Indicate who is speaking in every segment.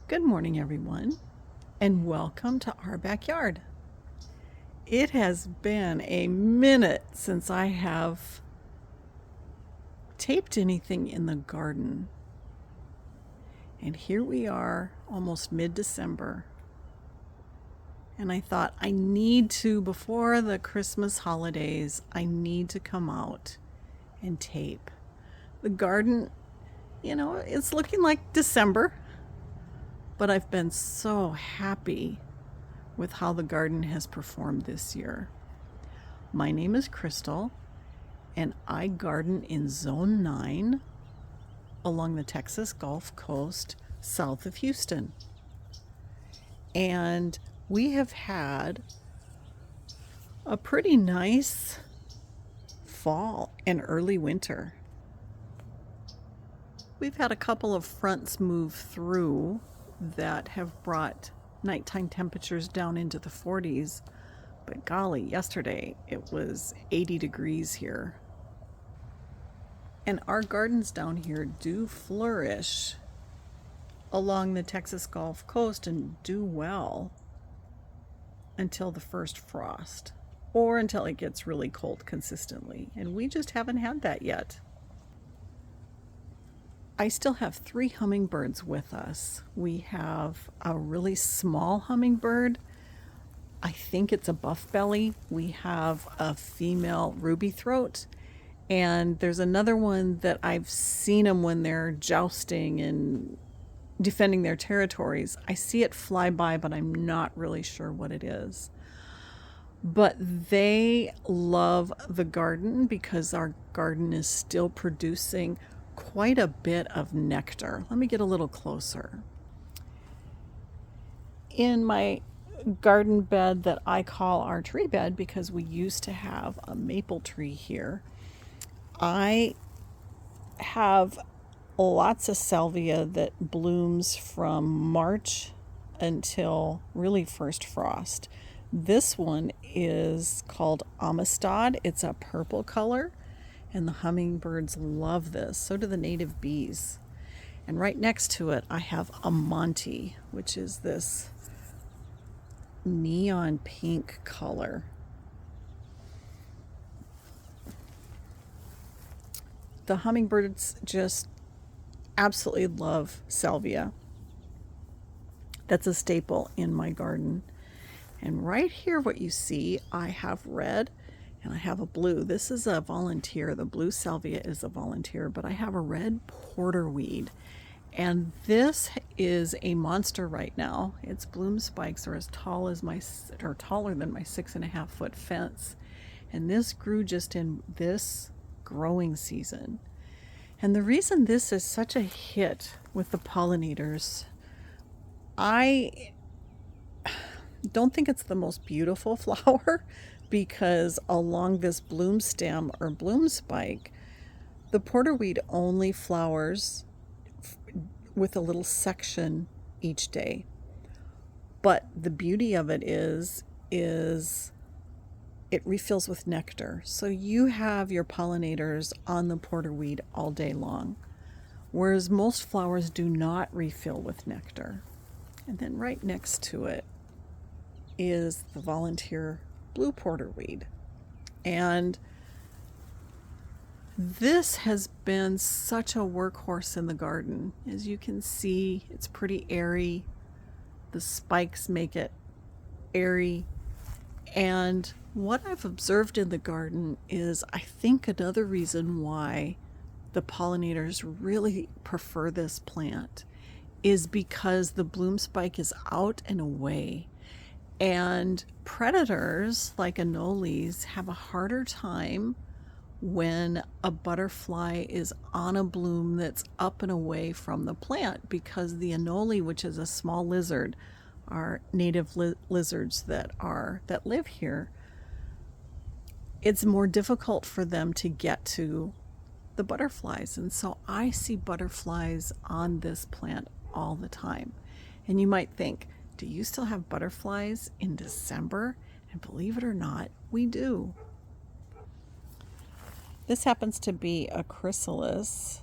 Speaker 1: Good morning, everyone, and welcome to our backyard. It has been a minute since I have taped anything in the garden. And here we are, almost mid-December. And I thought I need to, before the Christmas holidays, I need to come out and tape. The garden, it's looking like December, but I've been so happy with how the garden has performed this year. My name is Crystal, and I garden in Zone 9 along the Texas Gulf Coast south of Houston. And we have had a pretty nice fall and early winter. We've had a couple of fronts move through that have brought nighttime temperatures down into the 40s, but golly, yesterday it was 80 degrees here. And our gardens down here do flourish along the Texas Gulf Coast and do well until the first frost, or until it gets really cold consistently, and we just haven't had that yet. I still have 3 hummingbirds with us. We have a really small hummingbird. I think it's a buff belly. We have a female ruby throat. And there's another one that I've seen them when they're jousting and defending their territories. I see it fly by, but I'm not really sure what it is. But they love the garden because our garden is still producing quite a bit of nectar. Let me get a little closer. In my garden bed that I call our tree bed because we used to have a maple tree here, I have lots of salvia that blooms from March until really first frost. This one is called Amistad. It's a purple color, and the hummingbirds love this. So do the native bees. And right next to it, I have a Monty, which is this neon pink color. The hummingbirds just absolutely love salvia. That's a staple in my garden. And right here, what you see, I have red and I have a blue. This is a volunteer. The blue salvia is a volunteer, but I have a red porterweed. And this is a monster right now. Its bloom spikes are as tall as taller than my 6.5-foot fence. And this grew just in this growing season. And the reason this is such a hit with the pollinators, I don't think it's the most beautiful flower because along this bloom stem or bloom spike, the porterweed only flowers with a little section each day. But the beauty of it is it refills with nectar. So you have your pollinators on the porterweed all day long, whereas most flowers do not refill with nectar. And then right next to it is the volunteer blue porterweed. And this has been such a workhorse in the garden. As you can see, it's pretty airy. The spikes make it airy. And what I've observed in the garden is, I think another reason why the pollinators really prefer this plant is because the bloom spike is out and away. And predators like anoles have a harder time when a butterfly is on a bloom that's up and away from the plant, because the anole, which is a small lizard, are native lizards that live here. It's more difficult for them to get to the butterflies. And so I see butterflies on this plant all the time. And you might think, do you still have butterflies in December? And believe it or not, we do. This happens to be a chrysalis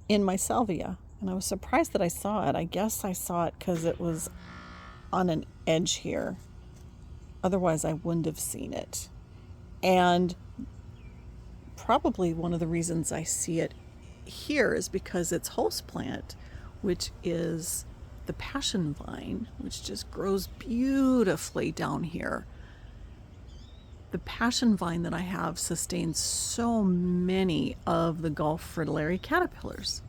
Speaker 1: in my salvia. And I was surprised that I saw it. I guess I saw it because it was on an edge here. Otherwise, I wouldn't have seen it. And probably one of the reasons I see it here is because its host plant, which is the passion vine, which just grows beautifully down here. The passion vine that I have sustains so many of the Gulf fritillary caterpillars.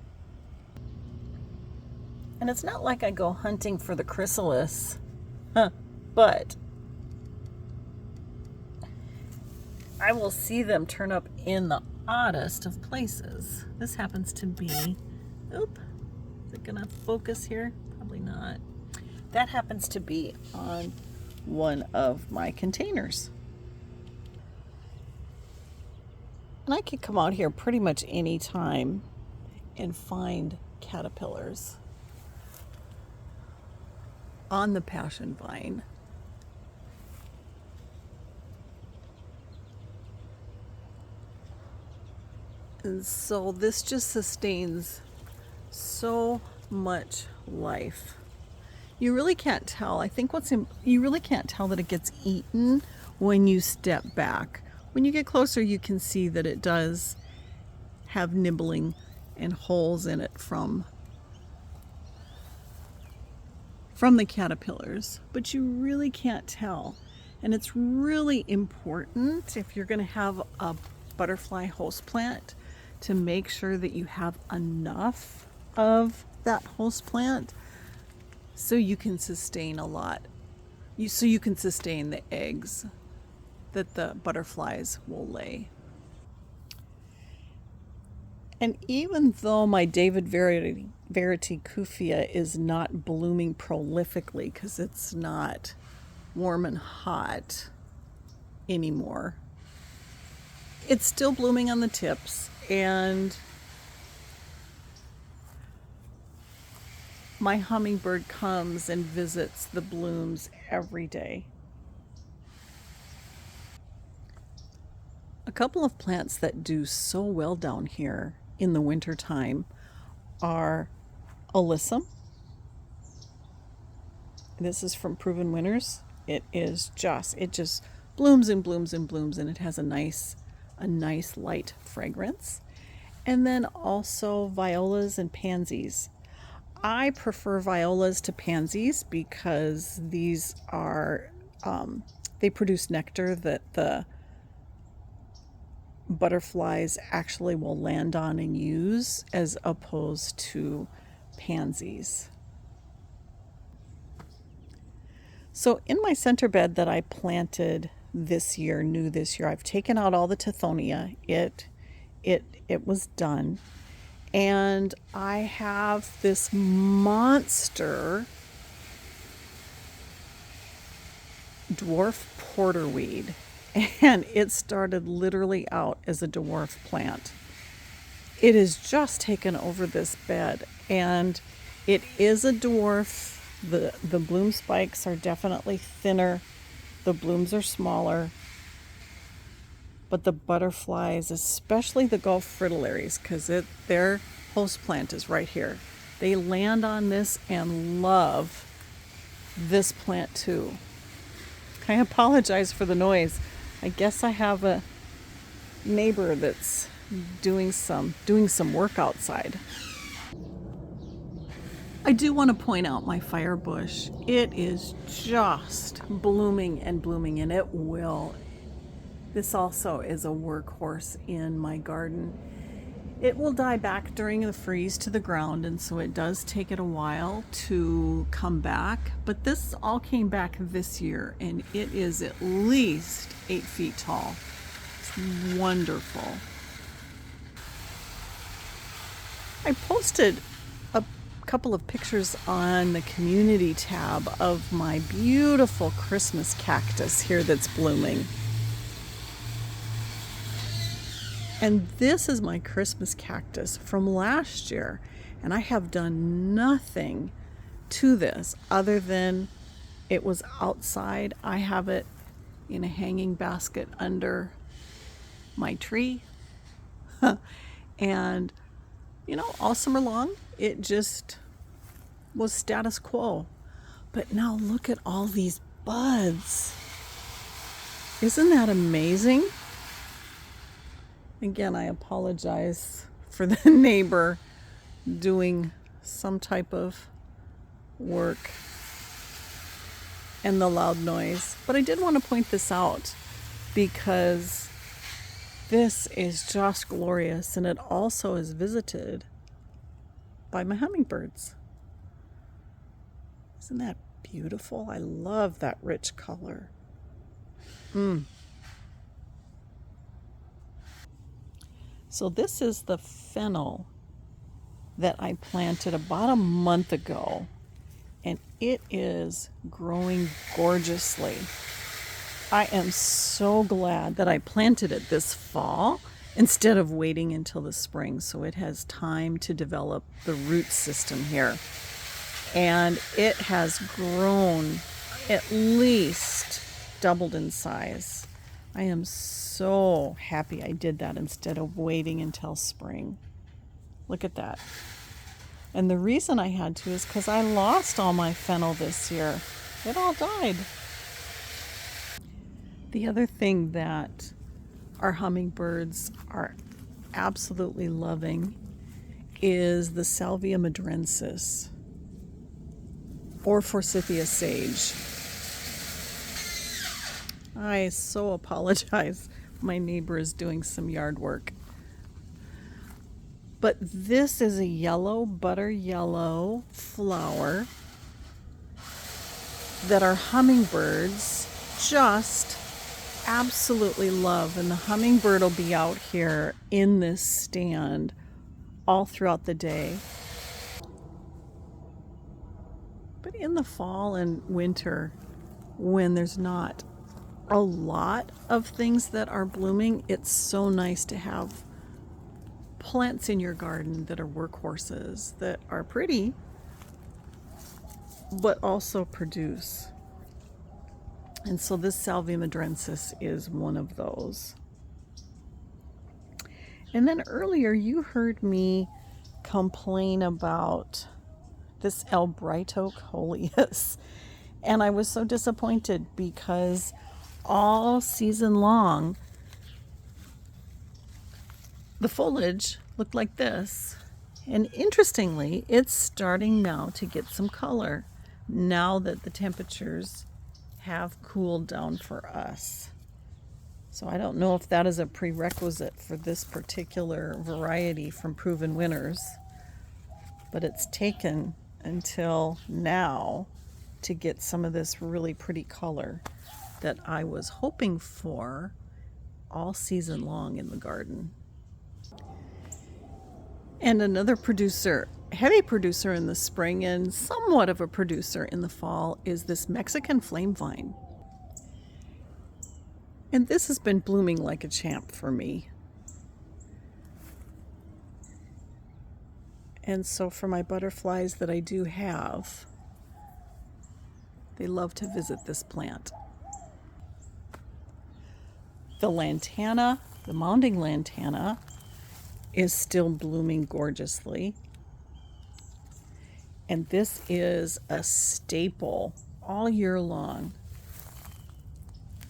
Speaker 1: And it's not like I go hunting for the chrysalis, but I will see them turn up in the oddest of places. This happens to be, oop, is it gonna focus here? Probably not. That happens to be on one of my containers. And I can come out here pretty much any time and find caterpillars on the passion vine. And so this just sustains so much life. You really can't tell. I think you really can't tell that it gets eaten when you step back. When you get closer, you can see that it does have nibbling and holes in it from the caterpillars, but you really can't tell. And it's really important, if you're going to have a butterfly host plant, to make sure that you have enough of that host plant so you can sustain a lot. So you can sustain the eggs that the butterflies will lay. And even though my David Verity Kufia is not blooming prolifically because it's not warm and hot anymore, it's still blooming on the tips, and my hummingbird comes and visits the blooms every day. A couple of plants that do so well down here in the winter time are alyssum. This is from Proven Winners. It just blooms and blooms and blooms, and it has a nice light fragrance. And then also violas and pansies. I prefer violas to pansies because these are they produce nectar that the butterflies actually will land on and use, as opposed to pansies. So in my center bed that I planted this year, I've taken out all the tithonia. It was done. And I have this monster dwarf porterweed. And it started literally out as a dwarf plant. It has just taken over this bed, and it is a dwarf. The bloom spikes are definitely thinner. The blooms are smaller. But the butterflies, especially the Gulf fritillaries, because their host plant is right here, they land on this and love this plant too. I apologize for the noise. I guess I have a neighbor that's doing some work outside. I do want to point out my fire bush. It is just blooming and blooming, and it will. This also is a workhorse in my garden. It will die back during the freeze to the ground, and so it does take it a while to come back. But this all came back this year, and it is at least 8 feet tall. It's wonderful. I posted a couple of pictures on the community tab of my beautiful Christmas cactus here that's blooming. And this is my Christmas cactus from last year. And I have done nothing to this other than it was outside. I have it in a hanging basket under my tree. And, all summer long, It just was status quo. But now look at all these buds. Isn't that amazing? Again, I apologize for the neighbor doing some type of work and the loud noise. But I did want to point this out because this is just glorious, and it also is visited by my hummingbirds. Isn't that beautiful? I love that rich color. So this is the fennel that I planted about a month ago, and it is growing gorgeously. I am so glad that I planted it this fall instead of waiting until the spring, so it has time to develop the root system here. And it has grown at least doubled in size. I am so happy I did that instead of waiting until spring. Look at that. And the reason I had to is because I lost all my fennel this year. It all died. The other thing that our hummingbirds are absolutely loving is the Salvia madrensis, or forsythia sage. I so apologize. My neighbor is doing some yard work. But this is a yellow, butter yellow flower that our hummingbirds just absolutely love. And the hummingbird will be out here in this stand all throughout the day. But in the fall and winter, when there's not a lot of things that are blooming, it's so nice to have plants in your garden that are workhorses, that are pretty, but also produce. And so this Salvia madrensis is one of those. And then earlier you heard me complain about this albrito coleus. And I was so disappointed because all season long the foliage looked like this. And interestingly, it's starting now to get some color now that the temperatures have cooled down for us. So I don't know if that is a prerequisite for this particular variety from Proven Winners, but it's taken until now to get some of this really pretty color that I was hoping for all season long in the garden. And another producer, heavy producer in the spring and somewhat of a producer in the fall, is this Mexican flame vine. And this has been blooming like a champ for me. And so for my butterflies that I do have, they love to visit this plant. The lantana, the mounding lantana, is still blooming gorgeously. And this is a staple all year long.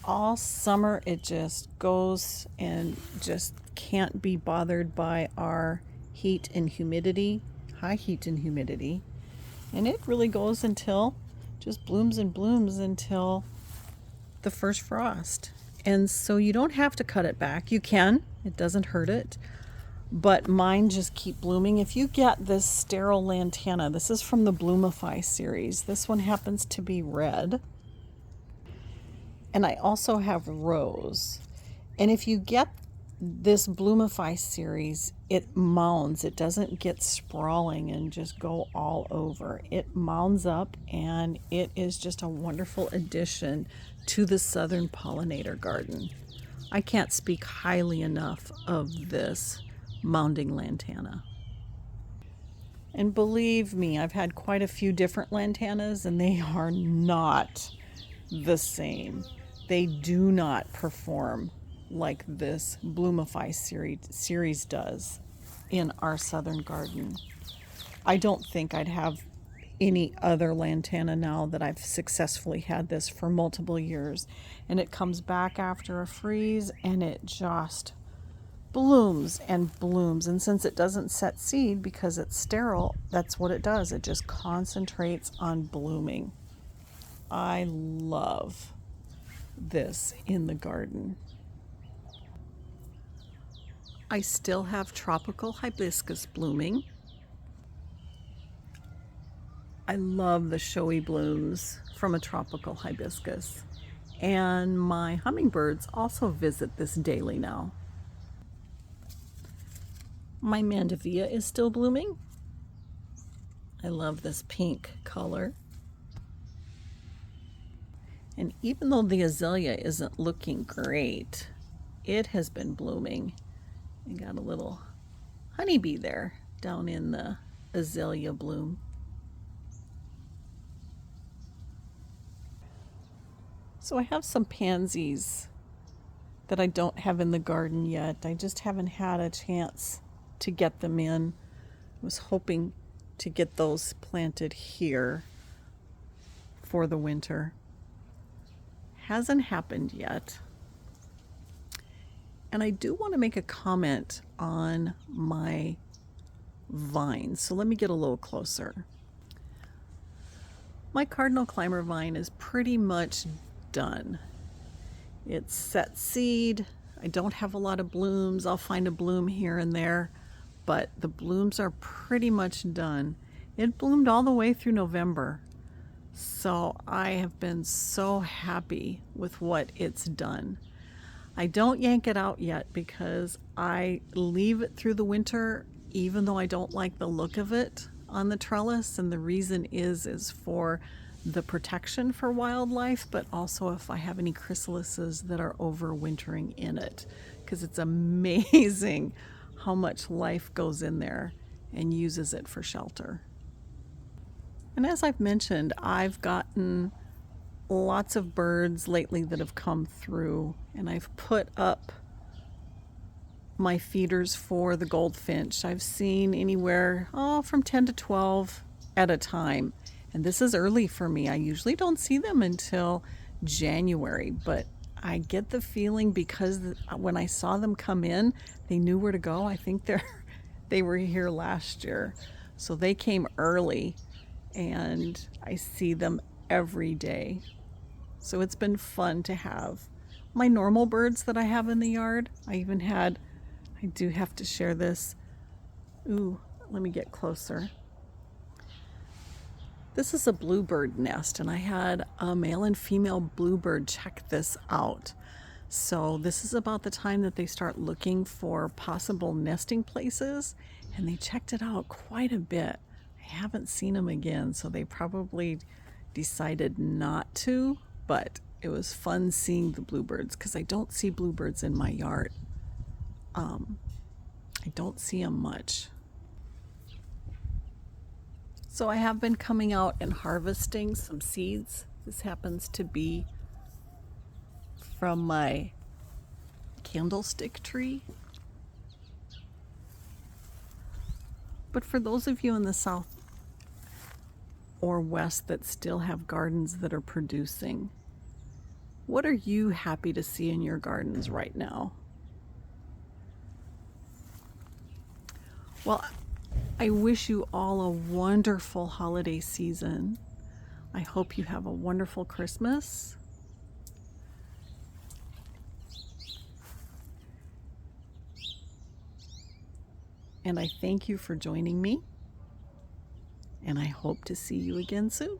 Speaker 1: All summer it just goes and just can't be bothered by our heat and humidity, high heat and humidity. And it really goes until, just blooms and blooms until the first frost. And so you don't have to cut it back. You can, it doesn't hurt it. But mine just keep blooming. If you get this sterile lantana, this is from the Bloomify series. This one happens to be red. And I also have rose. And if you get this Bloomify series, it mounds. It doesn't get sprawling and just go all over. It mounds up, and it is just a wonderful addition to the southern pollinator garden. I can't speak highly enough of this mounding lantana. And believe me, I've had quite a few different lantanas, and they are not the same. They do not perform like this Bloomify series does in our southern garden. I don't think I'd have any other lantana now that I've successfully had this for multiple years. And it comes back after a freeze and it just blooms and blooms. And since it doesn't set seed because it's sterile, that's what it does. It just concentrates on blooming. I love this in the garden. I still have tropical hibiscus blooming. I love the showy blooms from a tropical hibiscus. And my hummingbirds also visit this daily now. My mandevilla is still blooming. I love this pink color. And even though the azalea isn't looking great, it has been blooming. I got a little honeybee there down in the azalea bloom. So I have some pansies that I don't have in the garden yet. I just haven't had a chance to get them in. I was hoping to get those planted here for the winter. Hasn't happened yet. And I do want to make a comment on my vines. So let me get a little closer. My cardinal climber vine is pretty much done. It's set seed. I don't have a lot of blooms. I'll find a bloom here and there, but the blooms are pretty much done. It bloomed all the way through November. So I have been so happy with what it's done. I don't yank it out yet because I leave it through the winter even though I don't like the look of it on the trellis, and the reason is for the protection for wildlife, but also if I have any chrysalises that are overwintering in it, because it's amazing how much life goes in there and uses it for shelter. And as I've mentioned, I've gotten lots of birds lately that have come through, and I've put up my feeders for the goldfinch. I've seen anywhere from 10 to 12 at a time. And this is early for me. I usually don't see them until January, but I get the feeling because when I saw them come in, they knew where to go. I think they were here last year. So they came early and I see them every day. So it's been fun to have my normal birds that I have in the yard. I do have to share this. Ooh, let me get closer. This is a bluebird nest, and I had a male and female bluebird check this out. So this is about the time that they start looking for possible nesting places, and they checked it out quite a bit. I haven't seen them again, so they probably decided not to, but it was fun seeing the bluebirds because I don't see bluebirds in my yard. I don't see them much. So I have been coming out and harvesting some seeds. This happens to be from my candlestick tree. But for those of you in the south or west that still have gardens that are producing, what are you happy to see in your gardens right now? Well, I wish you all a wonderful holiday season. I hope you have a wonderful Christmas. And I thank you for joining me. And I hope to see you again soon.